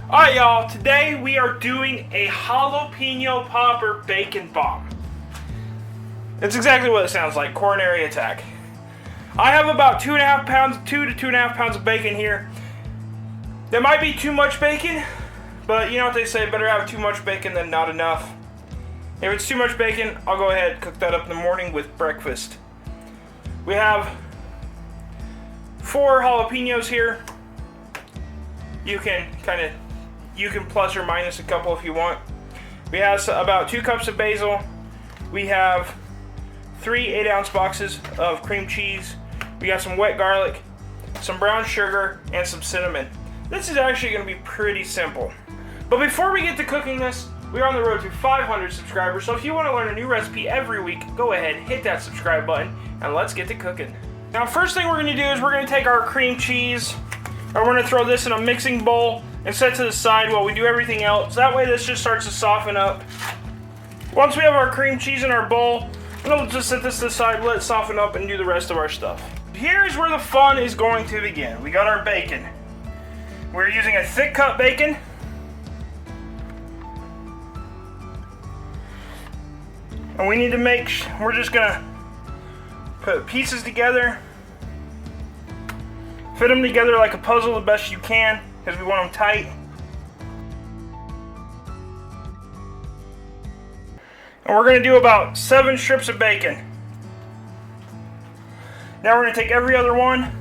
Alright y'all, today we are doing a jalapeno popper bacon bomb. It's exactly what it sounds like, coronary attack. I have about 2 to 2.5 pounds of bacon here. There might be too much bacon, but you know what they say, better have too much bacon than not enough. If it's too much bacon, I'll go ahead and cook that up in the morning with breakfast. We have 4 jalapenos here. You can plus or minus a couple if you want. We have about 2 cups of basil. We have 3 8-ounce boxes of cream cheese. We got some wet garlic, some brown sugar, and some cinnamon. This is actually going to be pretty simple. But before we get to cooking this, we are on the road to 500 subscribers, so if you want to learn a new recipe every week, go ahead, hit that subscribe button, and let's get to cooking. Now, first thing we're going to do is we're going to take our cream cheese, and we're going to throw this in a mixing bowl and set to the side while we do everything else. That way this just starts to soften up. Once we have our cream cheese in our bowl, we'll just set this to the side, let it soften up, and do the rest of our stuff. Here's where the fun is going to begin. We got our bacon. We're using a thick cut bacon. And we need to we're just gonna put pieces together, fit them together like a puzzle the best you can, because we want them tight. And we're gonna do about 7 strips of bacon. Now we're gonna take every other one,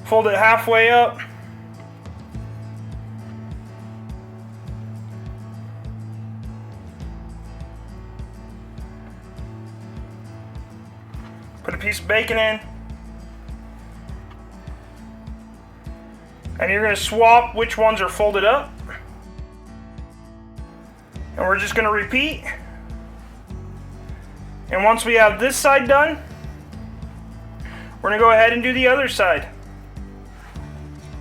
fold it halfway up, put a piece of bacon in, and you're going to swap which ones are folded up. And we're just going to repeat. And once we have this side done, we're going to go ahead and do the other side.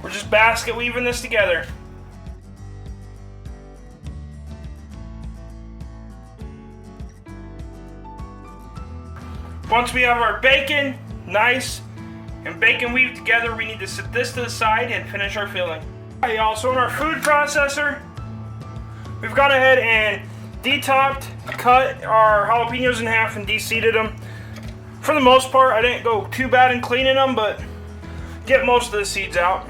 We're just basket weaving this together. Once we have our bacon nice and bacon weaved together, we need to set this to the side and finish our filling. Alright y'all, so in our food processor, we've gone ahead and detopped, cut our jalapenos in half and de-seeded them. For the most part, I didn't go too bad in cleaning them, but get most of the seeds out.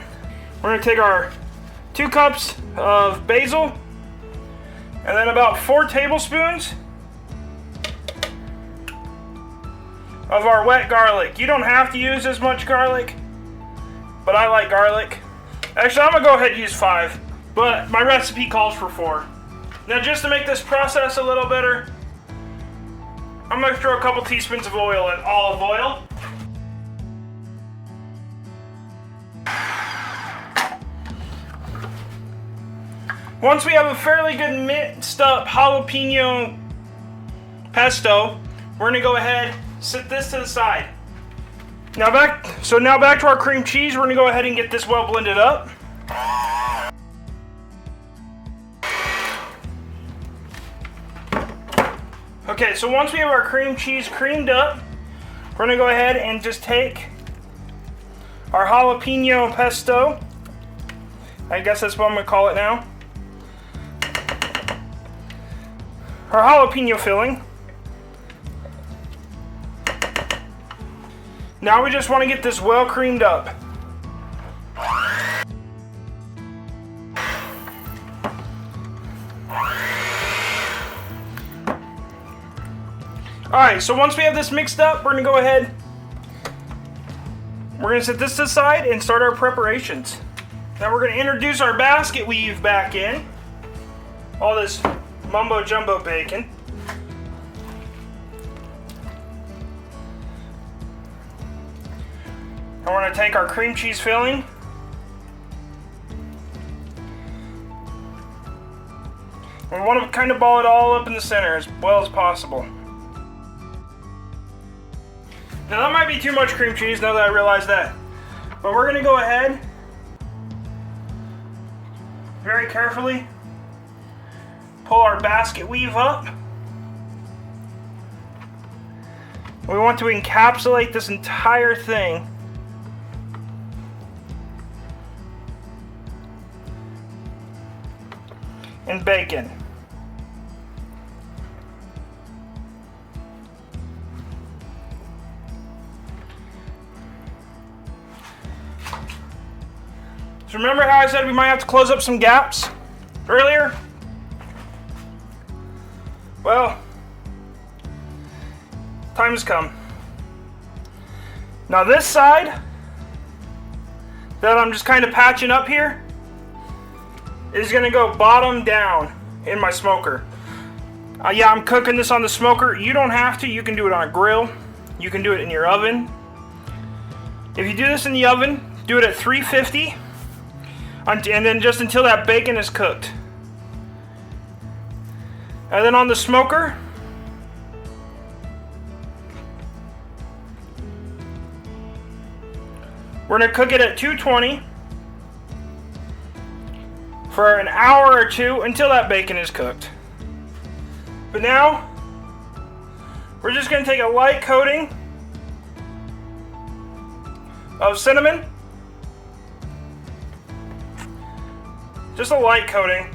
We're going to take our 2 cups of basil and then about 4 tablespoons of our wet garlic. You don't have to use as much garlic, but I like garlic. Actually, I'm gonna go ahead and use 5, but my recipe calls for 4. Now, just to make this process a little better, I'm gonna throw a couple teaspoons of oil in, olive oil. Once we have a fairly good minced up jalapeno pesto, we're gonna go ahead, set this to the side. Now back to our cream cheese. We're gonna go ahead and get this well blended up. Okay, so once we have our cream cheese creamed up, we're gonna go ahead and just take our jalapeno pesto. I guess that's what I'm gonna call it now. Our jalapeno filling. Now we just want to get this well creamed up. Alright, so once we have this mixed up, we're going to go ahead. We're going to set this to the side and start our preparations. Now we're going to introduce our basket weave back in. All this mumbo jumbo bacon. And we're going to take our cream cheese filling. We want to kind of ball it all up in the center as well as possible. Now that might be too much cream cheese now that I realize that. But we're going to go ahead, very carefully, pull our basket weave up. We want to encapsulate this entire thing and bacon. So remember how I said we might have to close up some gaps earlier? Well, time has come. Now this side that I'm just kind of patching up here is gonna go bottom down in my smoker. Yeah, I'm cooking this on the smoker. You don't have to, you can do it on a grill. You can do it in your oven. If you do this in the oven, do it at 350, and then just until that bacon is cooked. And then on the smoker, we're gonna cook it at 220 for an hour or two until that bacon is cooked. But now, we're just gonna take a light coating of cinnamon. Just a light coating.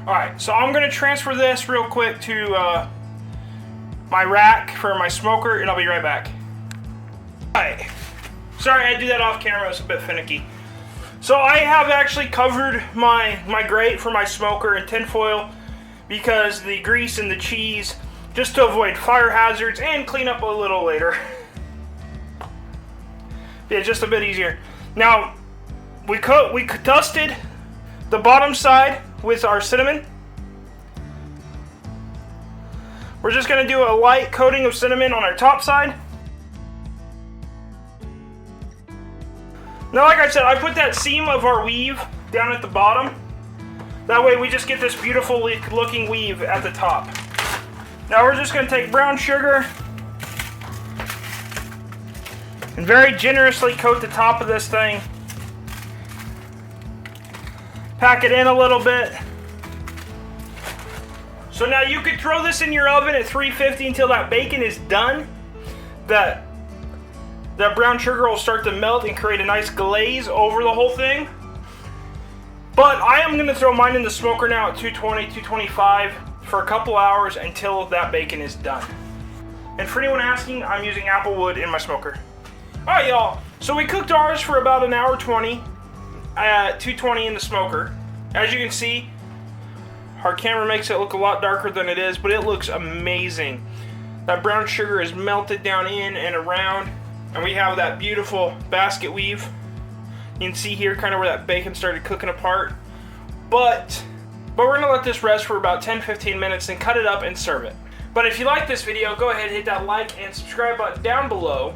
Alright, so I'm going to transfer this real quick to my rack for my smoker, and I'll be right back. Alright, sorry I had to do that off camera, it's a bit finicky. So I have actually covered my grate for my smoker in tin foil because the grease and the cheese, just to avoid fire hazards and clean up a little later. Yeah, just a bit easier. Now, we dusted the bottom side with our cinnamon. We're just going to do a light coating of cinnamon on our top side. Now, like I said, I put that seam of our weave down at the bottom. That way we just get this beautiful looking weave at the top. Now we're just going to take brown sugar and very generously coat the top of this thing. Pack it in a little bit. So now you could throw this in your oven at 350 until that bacon is done. That brown sugar will start to melt and create a nice glaze over the whole thing. But I am going to throw mine in the smoker now at 220, 225 for a couple hours until that bacon is done. And for anyone asking, I'm using apple wood in my smoker. Alright y'all, so we cooked ours for about an hour 20 at 220 in the smoker. As you can see, our camera makes it look a lot darker than it is, but it looks amazing. That brown sugar is melted down in and around, and we have that beautiful basket weave. You can see here kind of where that bacon started cooking apart. But we're going to let this rest for about 10-15 minutes and cut it up and serve it. But if you like this video, go ahead and hit that like and subscribe button down below.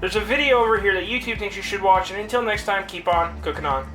There's a video over here that YouTube thinks you should watch, and until next time, keep on cooking on.